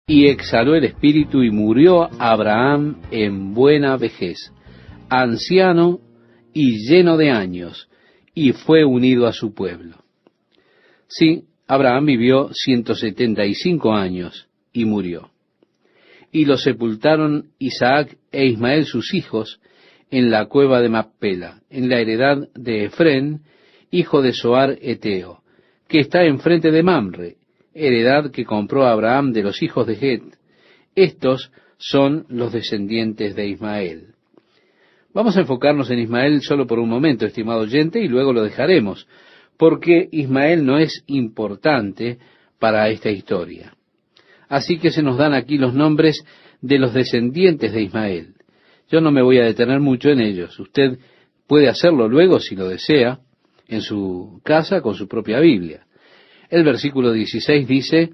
Y exhaló el espíritu y murió Abraham en buena vejez, anciano y lleno de años, y fue unido a su pueblo. Sí, Abraham vivió 175 años y murió. Y lo sepultaron Isaac e Ismael sus hijos en la cueva de Macpela, en la heredad de Efrén, hijo de Zoar Eteo, que está enfrente de Mamre, heredad que compró Abraham de los hijos de Het. Estos son los descendientes de Ismael. Vamos a enfocarnos en Ismael solo por un momento, estimado oyente, y luego lo dejaremos, porque Ismael no es importante para esta historia. Así que se nos dan aquí los nombres de los descendientes de Ismael. Yo no me voy a detener mucho en ellos. Usted puede hacerlo luego, si lo desea, en su casa con su propia Biblia. El versículo 16 dice: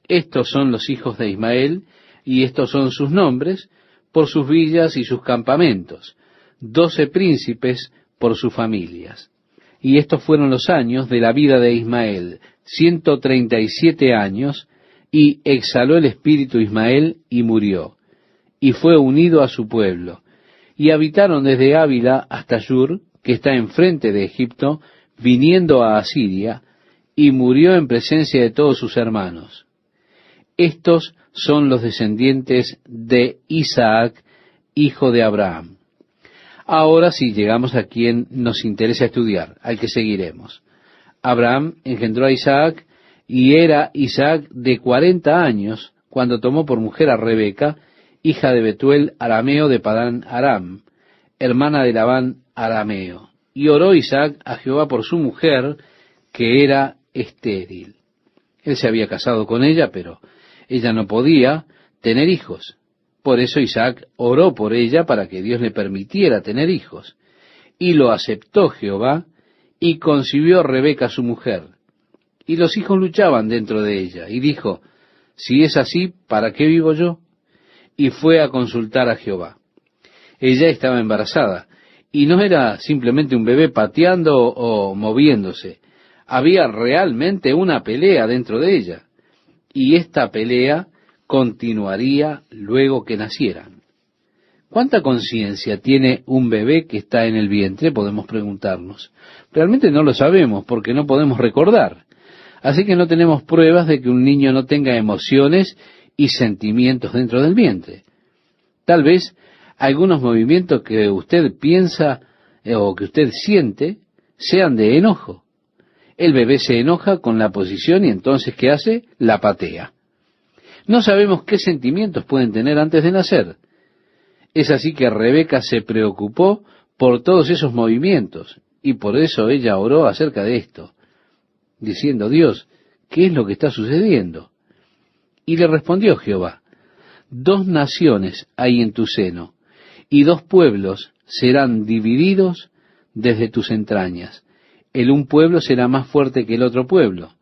estos son los hijos de Ismael, y estos son sus nombres, por sus villas y sus campamentos, 12 príncipes por sus familias. Y estos fueron los años de la vida de Ismael, 137 años, y exhaló el espíritu Ismael y murió, y fue unido a su pueblo. Y habitaron desde Ávila hasta Shur, que está enfrente de Egipto, viniendo a Asiria, y murió en presencia de todos sus hermanos. Estos son los descendientes de Isaac, hijo de Abraham. Ahora sí llegamos a quien nos interesa estudiar, al que seguiremos. Abraham engendró a Isaac, y era Isaac de 40 años, cuando tomó por mujer a Rebeca, hija de Betuel arameo de Padán Aram, hermana de Labán arameo. Y oró Isaac a Jehová por su mujer, que era estéril. Él se había casado con ella, pero ella no podía tener hijos. Por eso Isaac oró por ella para que Dios le permitiera tener hijos. Y lo aceptó Jehová, y concibió Rebeca su mujer. Y los hijos luchaban dentro de ella, y dijo: si es así, ¿para qué vivo yo? Y fue a consultar a Jehová. Ella estaba embarazada, y no era simplemente un bebé pateando o moviéndose. Había realmente una pelea dentro de ella, y esta pelea continuaría luego que nacieran. ¿Cuánta conciencia tiene un bebé que está en el vientre? Podemos preguntarnos. Realmente no lo sabemos, porque no podemos recordar. Así que no tenemos pruebas de que un niño no tenga emociones y sentimientos dentro del vientre. Tal vez algunos movimientos que usted piensa o que usted siente sean de enojo. El bebé se enoja con la posición y entonces, ¿qué hace? La patea. No sabemos qué sentimientos pueden tener antes de nacer. Es así que Rebeca se preocupó por todos esos movimientos, y por eso ella oró acerca de esto, diciendo: Dios, ¿qué es lo que está sucediendo? Y le respondió Jehová: 2 naciones hay en tu seno, y 2 pueblos serán divididos desde tus entrañas. El un pueblo será más fuerte que el otro pueblo,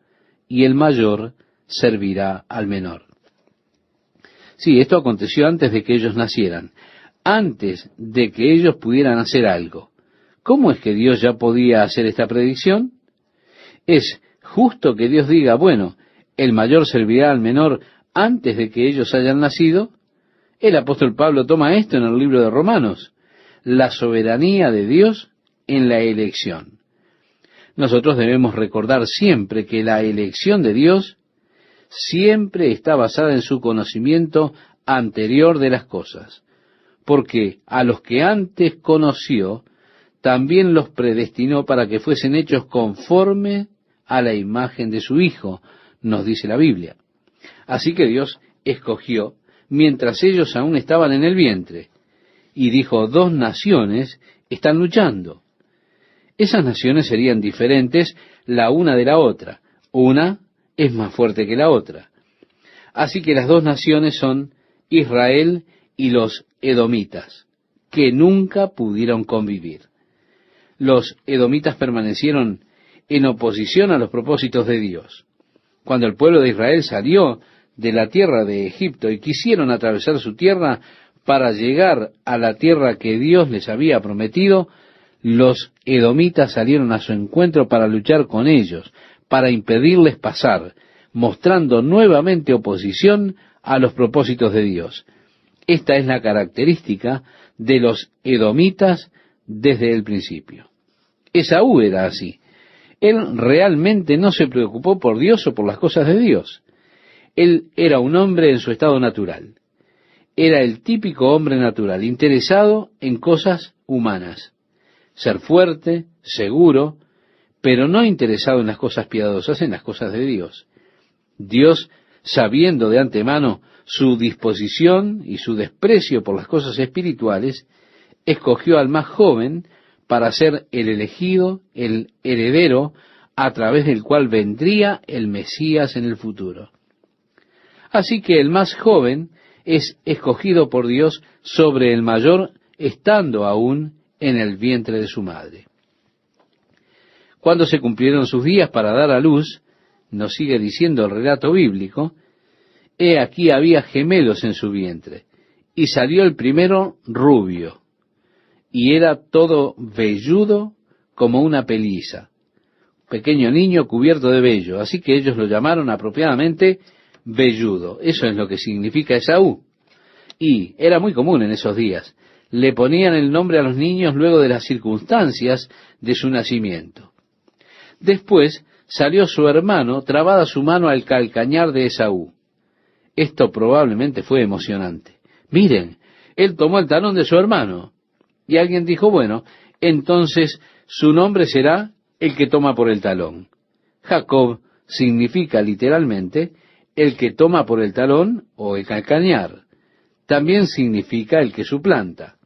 y el mayor servirá al menor. Sí, esto aconteció antes de que ellos nacieran, antes de que ellos pudieran hacer algo. ¿Cómo es que Dios ya podía hacer esta predicción? Es justo que Dios diga: bueno, el mayor servirá al menor antes de que ellos hayan nacido. El apóstol Pablo toma esto en el libro de Romanos, la soberanía de Dios en la elección. Nosotros debemos recordar siempre que la elección de Dios siempre está basada en su conocimiento anterior de las cosas, porque a los que antes conoció, también los predestinó para que fuesen hechos conforme a la imagen de su Hijo, nos dice la Biblia. Así que Dios escogió mientras ellos aún estaban en el vientre, y dijo: 2 naciones están luchando. Esas naciones serían diferentes la una de la otra. Una es más fuerte que la otra. Así que las 2 naciones son Israel y los edomitas, que nunca pudieron convivir. Los edomitas permanecieron en oposición a los propósitos de Dios. Cuando el pueblo de Israel salió de la tierra de Egipto y quisieron atravesar su tierra para llegar a la tierra que Dios les había prometido, los edomitas salieron a su encuentro para luchar con ellos, para impedirles pasar, mostrando nuevamente oposición a los propósitos de Dios. Esta es la característica de los edomitas desde el principio. Esaú era así. Él realmente no se preocupó por Dios o por las cosas de Dios. Él era un hombre en su estado natural. Era el típico hombre natural, interesado en cosas humanas. Ser fuerte, seguro, pero no interesado en las cosas piadosas, en las cosas de Dios. Dios, sabiendo de antemano su disposición y su desprecio por las cosas espirituales, escogió al más joven para ser el elegido, el heredero, a través del cual vendría el Mesías en el futuro. Así que el más joven es escogido por Dios sobre el mayor, estando aún en el vientre de su madre. Cuando se cumplieron sus días para dar a luz, nos sigue diciendo el relato bíblico, he aquí había gemelos en su vientre, y salió el primero rubio, y era todo velludo como una pelisa, pequeño niño cubierto de vello, así que ellos lo llamaron apropiadamente velludo. Eso es lo que significa Esaú. Y era muy común en esos días. Le ponían el nombre a los niños luego de las circunstancias de su nacimiento. Después salió su hermano, trabada su mano al calcañar de Esaú. Esto probablemente fue emocionante. Miren, él tomó el talón de su hermano. Y alguien dijo, bueno, entonces su nombre será el que toma por el talón. Jacob significa literalmente el que toma por el talón o el calcañar. También significa el que suplanta.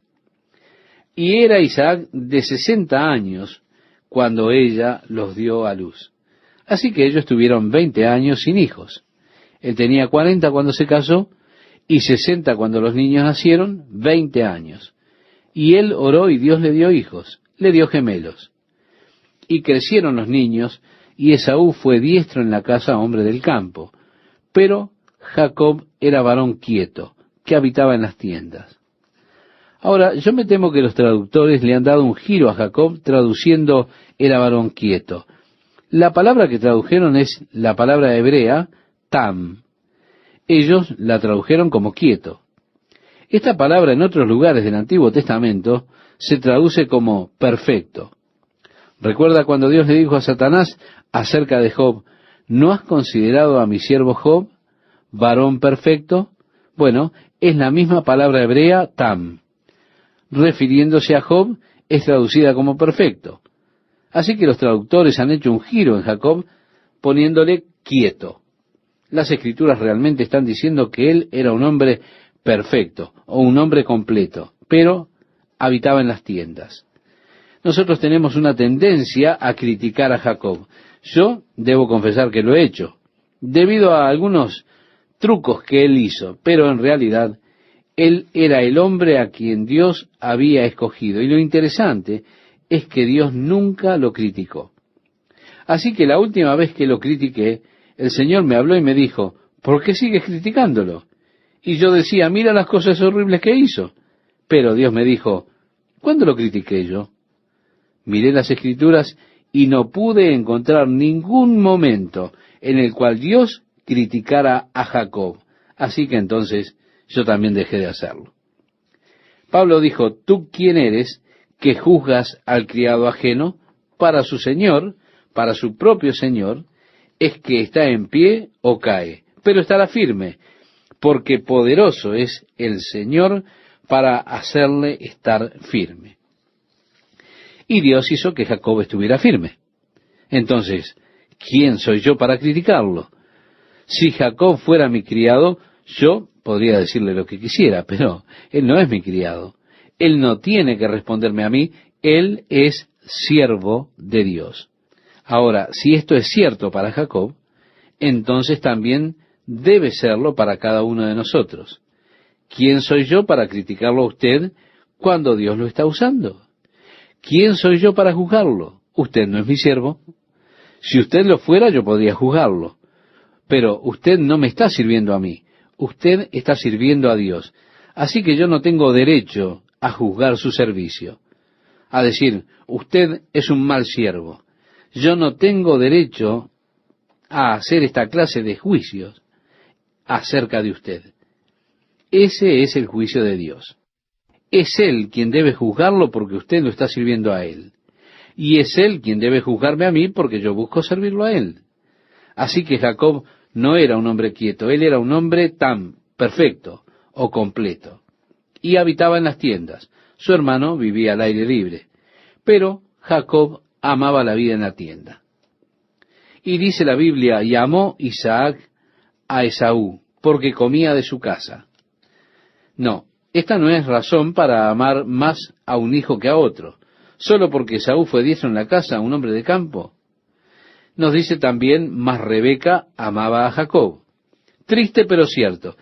Y era Isaac de 60 años cuando ella los dio a luz. Así que ellos tuvieron 20 años sin hijos. Él tenía 40 cuando se casó y 60 cuando los niños nacieron, 20 años. Y él oró y Dios le dio hijos, le dio gemelos. Y crecieron los niños y Esaú fue diestro en la casa, hombre del campo. Pero Jacob era varón quieto, que habitaba en las tiendas. Ahora, yo me temo que los traductores le han dado un giro a Jacob traduciendo era varón quieto. La palabra que tradujeron es la palabra hebrea, tam. Ellos la tradujeron como quieto. Esta palabra en otros lugares del Antiguo Testamento se traduce como perfecto. ¿Recuerda cuando Dios le dijo a Satanás acerca de Job, ¿no has considerado a mi siervo Job, varón perfecto? Bueno, es la misma palabra hebrea, tam. Refiriéndose a Job, es traducida como perfecto. Así que los traductores han hecho un giro en Jacob, poniéndole quieto. Las Escrituras realmente están diciendo que él era un hombre perfecto, o un hombre completo, pero habitaba en las tiendas. Nosotros tenemos una tendencia a criticar a Jacob. Yo debo confesar que lo he hecho, debido a algunos trucos que él hizo, pero en realidad él era el hombre a quien Dios había escogido. Y lo interesante es que Dios nunca lo criticó. Así que la última vez que lo critiqué, el Señor me habló y me dijo, ¿por qué sigues criticándolo? Y yo decía, mira las cosas horribles que hizo. Pero Dios me dijo, ¿cuándo lo critiqué yo? Miré las Escrituras y no pude encontrar ningún momento en el cual Dios criticara a Jacob. Así que entonces yo también dejé de hacerlo. Pablo dijo, ¿tú quién eres que juzgas al criado ajeno? Para su señor, para su propio señor, es que está en pie o cae, pero estará firme, porque poderoso es el Señor para hacerle estar firme. Y Dios hizo que Jacob estuviera firme. Entonces, ¿quién soy yo para criticarlo? Si Jacob fuera mi criado, yo podría decirle lo que quisiera, pero él no es mi criado. Él no tiene que responderme a mí, él es siervo de Dios. Ahora, si esto es cierto para Jacob, entonces también debe serlo para cada uno de nosotros. ¿Quién soy yo para criticarlo a usted cuando Dios lo está usando? ¿Quién soy yo para juzgarlo? Usted no es mi siervo. Si usted lo fuera, yo podría juzgarlo. Pero usted no me está sirviendo a mí. Usted está sirviendo a Dios. Así que yo no tengo derecho a juzgar su servicio. A decir, usted es un mal siervo. Yo no tengo derecho a hacer esta clase de juicios. acerca de usted. Ese es el juicio de Dios. Es Él quien debe juzgarlo porque usted lo está sirviendo a Él. Y es Él quien debe juzgarme a mí porque yo busco servirlo a Él. Así que Jacob no era un hombre quieto, él era un hombre tan perfecto o completo. Y habitaba en las tiendas. Su hermano vivía al aire libre. Pero Jacob amaba la vida en la tienda. Y dice la Biblia, y amó Isaac a Esaú, porque comía de su casa. No, esta no es razón para amar más a un hijo que a otro, solo porque Esaú fue diestro en la casa, un hombre de campo. Nos dice también, mas Rebeca amaba a Jacob. Triste pero cierto,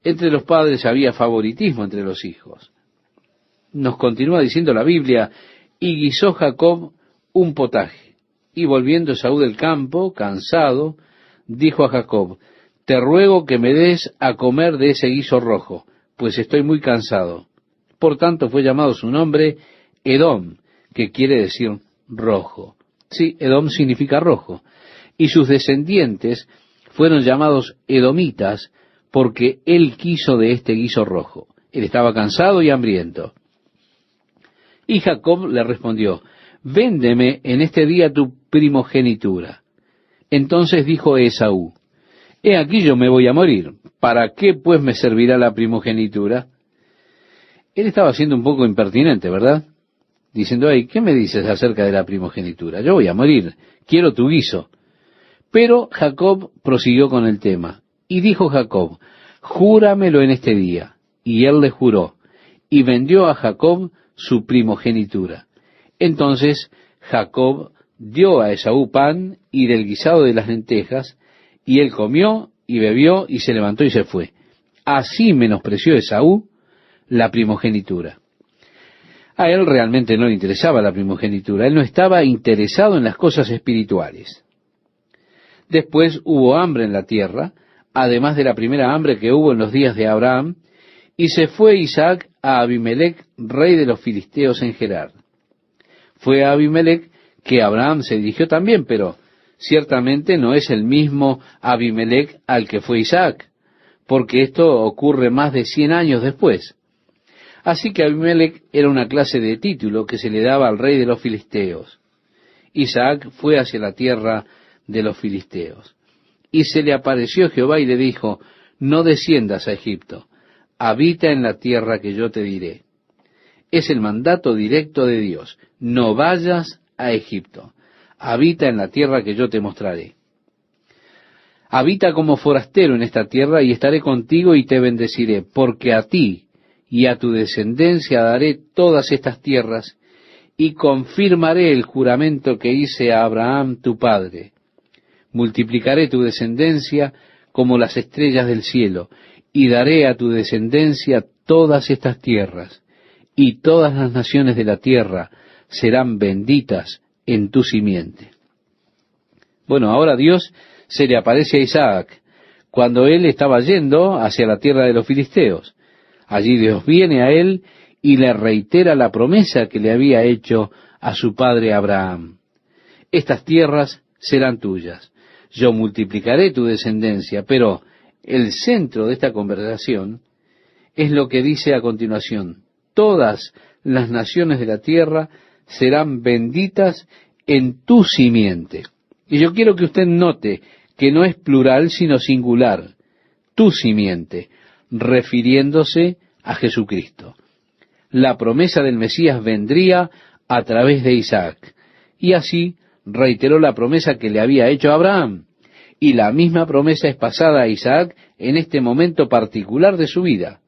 entre los padres había favoritismo entre los hijos. Nos continúa diciendo la Biblia, y guisó Jacob un potaje. Y volviendo Esaú del campo, cansado, dijo a Jacob, te ruego que me des a comer de ese guiso rojo, pues estoy muy cansado. Por tanto fue llamado su nombre Edom, que quiere decir rojo. Sí, Edom significa rojo. Y sus descendientes fueron llamados edomitas, porque él quiso de este guiso rojo. Él estaba cansado y hambriento. Y Jacob le respondió, véndeme en este día tu primogenitura. Entonces dijo Esaú, he aquí yo me voy a morir, ¿para qué pues me servirá la primogenitura? Él estaba siendo un poco impertinente, ¿verdad? Diciendo, hey, ¿qué me dices acerca de la primogenitura? Yo voy a morir, quiero tu guiso. Pero Jacob prosiguió con el tema, y dijo Jacob, júramelo en este día. Y él le juró, y vendió a Jacob su primogenitura. Entonces Jacob dio a Esaú pan y del guisado de las lentejas, y él comió y bebió y se levantó y se fue. Así menospreció Esaú la primogenitura. A él realmente no le interesaba la primogenitura, él no estaba interesado en las cosas espirituales. Después hubo hambre en la tierra, además de la primera hambre que hubo en los días de Abraham, y se fue Isaac a Abimelec, rey de los filisteos en Gerar. Fue a Abimelec que Abraham se dirigió también, pero ciertamente no es el mismo Abimelec al que fue Isaac, porque esto ocurre más de 100 años después. Así que Abimelec era una clase de título que se le daba al rey de los filisteos. Isaac fue hacia la tierra de los filisteos. Y se le apareció Jehová y le dijo, no desciendas a Egipto, habita en la tierra que yo te diré. Es el mandato directo de Dios, no vayas a Egipto, habita en la tierra que yo te mostraré. Habita como forastero en esta tierra y estaré contigo y te bendeciré, porque a ti y a tu descendencia daré todas estas tierras y confirmaré el juramento que hice a Abraham tu padre. Multiplicaré tu descendencia como las estrellas del cielo, y daré a tu descendencia todas estas tierras, y todas las naciones de la tierra serán benditas en tu simiente. Bueno, ahora Dios se le aparece a Isaac, cuando él estaba yendo hacia la tierra de los filisteos. Allí Dios viene a él y le reitera la promesa que le había hecho a su padre Abraham. Estas tierras serán tuyas. Yo multiplicaré tu descendencia, pero el centro de esta conversación es lo que dice a continuación. Todas las naciones de la tierra serán benditas en tu simiente. Y yo quiero que usted note que no es plural, sino singular. Tu simiente, refiriéndose a Jesucristo. La promesa del Mesías vendría a través de Isaac. Y así reiteró la promesa que le había hecho a Abraham. Y la misma promesa es pasada a Isaac en este momento particular de su vida.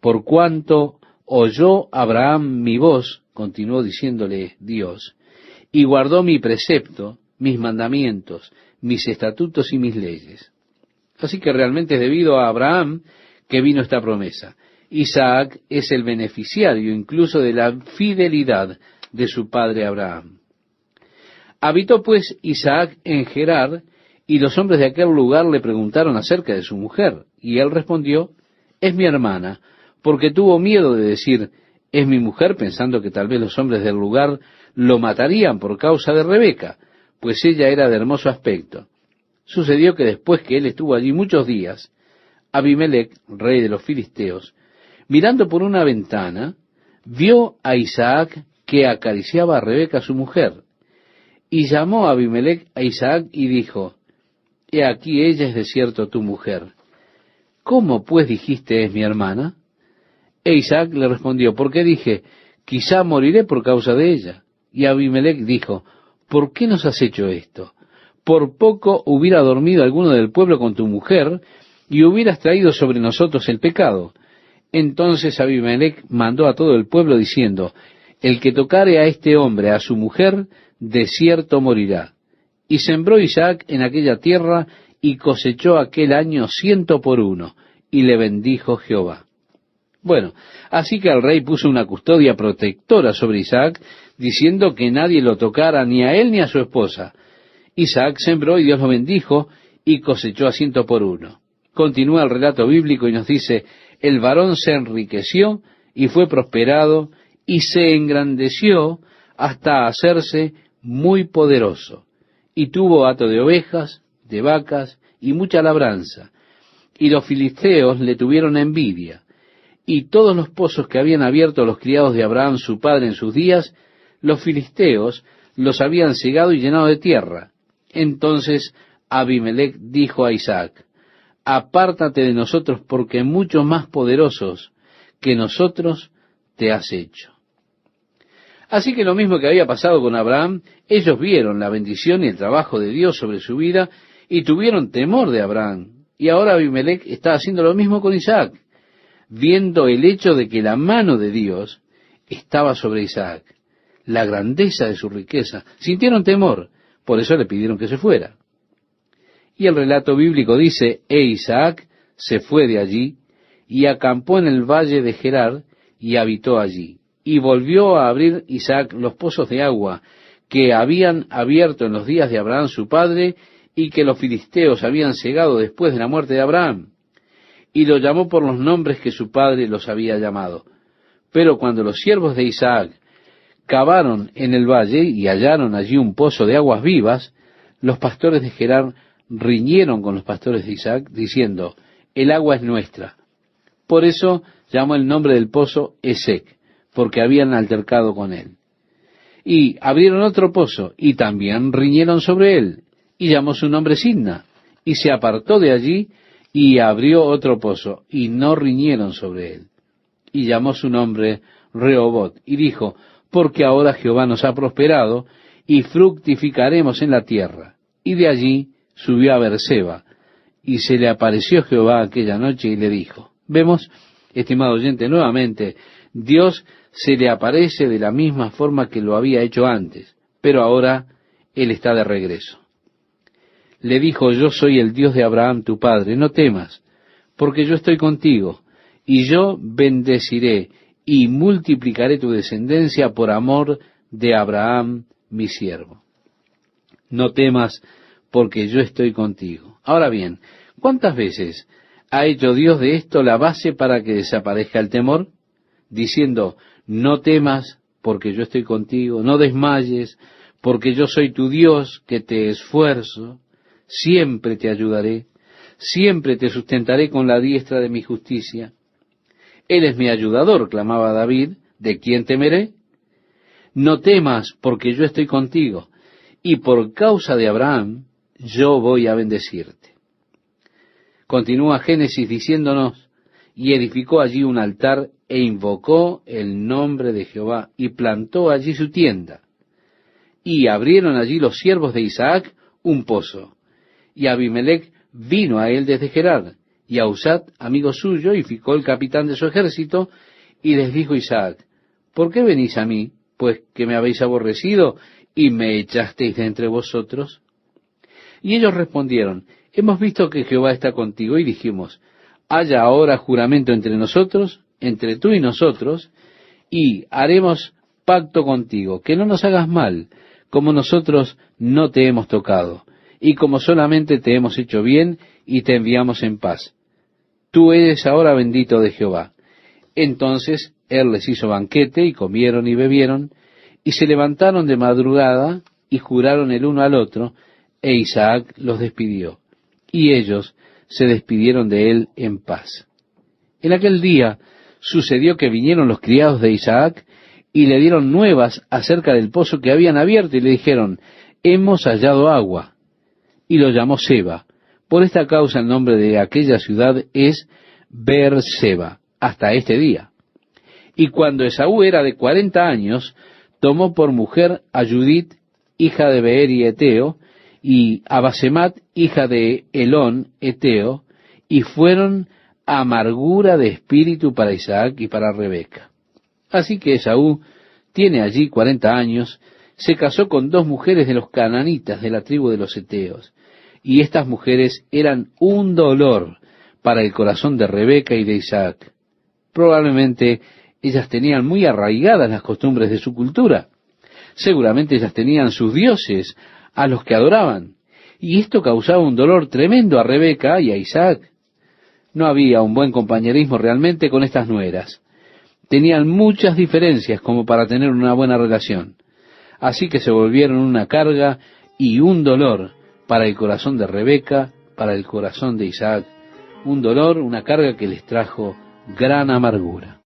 Por cuanto oyó Abraham mi voz, continuó diciéndole Dios, y guardó mi precepto, mis mandamientos, mis estatutos y mis leyes. Así que realmente es debido a Abraham que vino esta promesa. Isaac es el beneficiario incluso de la fidelidad de su padre Abraham. Habitó pues Isaac en Gerar, y los hombres de aquel lugar le preguntaron acerca de su mujer, y él respondió, es mi hermana, porque tuvo miedo de decir, es mi mujer, pensando que tal vez los hombres del lugar lo matarían por causa de Rebeca, pues ella era de hermoso aspecto. Sucedió que después que él estuvo allí muchos días, Abimelec, rey de los filisteos, mirando por una ventana, vio a Isaac que acariciaba a Rebeca su mujer, y llamó a Abimelec a Isaac y dijo, he aquí ella es de cierto tu mujer. ¿Cómo pues dijiste es mi hermana? E Isaac le respondió, porque dije, quizá moriré por causa de ella. Y Abimelec dijo, ¿por qué nos has hecho esto? Por poco hubiera dormido alguno del pueblo con tu mujer, y hubieras traído sobre nosotros el pecado. Entonces Abimelec mandó a todo el pueblo diciendo, el que tocare a este hombre, a su mujer, de cierto morirá. Y sembró Isaac en aquella tierra, y cosechó aquel año 100 por 1, y le bendijo Jehová. Bueno, así que el rey puso una custodia protectora sobre Isaac, diciendo que nadie lo tocara, ni a él ni a su esposa. Isaac sembró y Dios lo bendijo, y cosechó a 100 por 1. Continúa el relato bíblico y nos dice, el varón se enriqueció y fue prosperado, y se engrandeció hasta hacerse muy poderoso, y tuvo hato de ovejas, de vacas, y mucha labranza. Y los filisteos le tuvieron envidia, y todos los pozos que habían abierto los criados de Abraham su padre en sus días, los filisteos los habían cegado y llenado de tierra. Entonces Abimelec dijo a Isaac, apártate de nosotros, porque mucho más poderosos que nosotros te has hecho. Así que lo mismo que había pasado con Abraham, ellos vieron la bendición y el trabajo de Dios sobre su vida, y tuvieron temor de Abraham. Y ahora Abimelec está haciendo lo mismo con Isaac, viendo el hecho de que la mano de Dios estaba sobre Isaac, la grandeza de su riqueza. Sintieron temor, por eso le pidieron que se fuera. Y el relato bíblico dice, e Isaac se fue de allí, y acampó en el valle de Gerar, y habitó allí. Y volvió a abrir Isaac los pozos de agua que habían abierto en los días de Abraham su padre, y que los filisteos habían cegado después de la muerte de Abraham. Y lo llamó por los nombres que su padre los había llamado. Pero cuando los siervos de Isaac cavaron en el valle y hallaron allí un pozo de aguas vivas, los pastores de Gerar riñeron con los pastores de Isaac, diciendo, el agua es nuestra. Por eso llamó el nombre del pozo Esec, porque habían altercado con él. Y abrieron otro pozo, y también riñeron sobre él, y llamó su nombre Sidna, y se apartó de allí, y abrió otro pozo, y no riñeron sobre él. Y llamó su nombre Rehobot, y dijo, porque ahora Jehová nos ha prosperado, y fructificaremos en la tierra. Y de allí subió a Beerseba, y se le apareció Jehová aquella noche, y le dijo, vemos, estimado oyente, nuevamente, Dios se le aparece de la misma forma que lo había hecho antes, pero ahora Él está de regreso. Le dijo, yo soy el Dios de Abraham tu padre, no temas, porque yo estoy contigo, y yo bendeciré y multiplicaré tu descendencia por amor de Abraham mi siervo. No temas, porque yo estoy contigo. Ahora bien, ¿cuántas veces ha hecho Dios de esto la base para que desaparezca el temor? Diciendo, no temas, porque yo estoy contigo, no desmayes, porque yo soy tu Dios, que te esfuerzo, siempre te ayudaré, siempre te sustentaré con la diestra de mi justicia. Él es mi ayudador, clamaba David, ¿de quién temeré? No temas, porque yo estoy contigo, y por causa de Abraham, yo voy a bendecirte. Continúa Génesis diciéndonos, y edificó allí un altar, e invocó el nombre de Jehová, y plantó allí su tienda. Y abrieron allí los siervos de Isaac un pozo. Y Abimelec vino a él desde Gerar, y a Usat, amigo suyo, y Ficol el capitán de su ejército, y les dijo Isaac, ¿por qué venís a mí? Pues que me habéis aborrecido, y me echasteis de entre vosotros. Y ellos respondieron, hemos visto que Jehová está contigo, y dijimos, haya ahora juramento entre nosotros, entre tú y nosotros, y haremos pacto contigo, que no nos hagas mal, como nosotros no te hemos tocado, y como solamente te hemos hecho bien, y te enviamos en paz. Tú eres ahora bendito de Jehová. Entonces él les hizo banquete, y comieron y bebieron, y se levantaron de madrugada, y juraron el uno al otro, e Isaac los despidió. Y ellos se despidieron de él en paz. En aquel día sucedió que vinieron los criados de Isaac y le dieron nuevas acerca del pozo que habían abierto y le dijeron, hemos hallado agua. Y lo llamó Seba. Por esta causa el nombre de aquella ciudad es Beer-seba, hasta este día. Y cuando Esaú era de 40 años, tomó por mujer a Judith, hija de Beeri Eteo, y a Basemat, hija de Elón Eteo, y fueron amargura de espíritu para Isaac y para Rebeca. Así que Esaú tiene allí 40 años, se casó con 2 mujeres de los cananitas de la tribu de los Eteos, y estas mujeres eran un dolor para el corazón de Rebeca y de Isaac. Probablemente ellas tenían muy arraigadas las costumbres de su cultura. Seguramente ellas tenían sus dioses a los que adoraban, y esto causaba un dolor tremendo a Rebeca y a Isaac. No había un buen compañerismo realmente con estas nueras. Tenían muchas diferencias como para tener una buena relación. Así que se volvieron una carga y un dolor para el corazón de Rebeca, para el corazón de Isaac. Un dolor, una carga que les trajo gran amargura.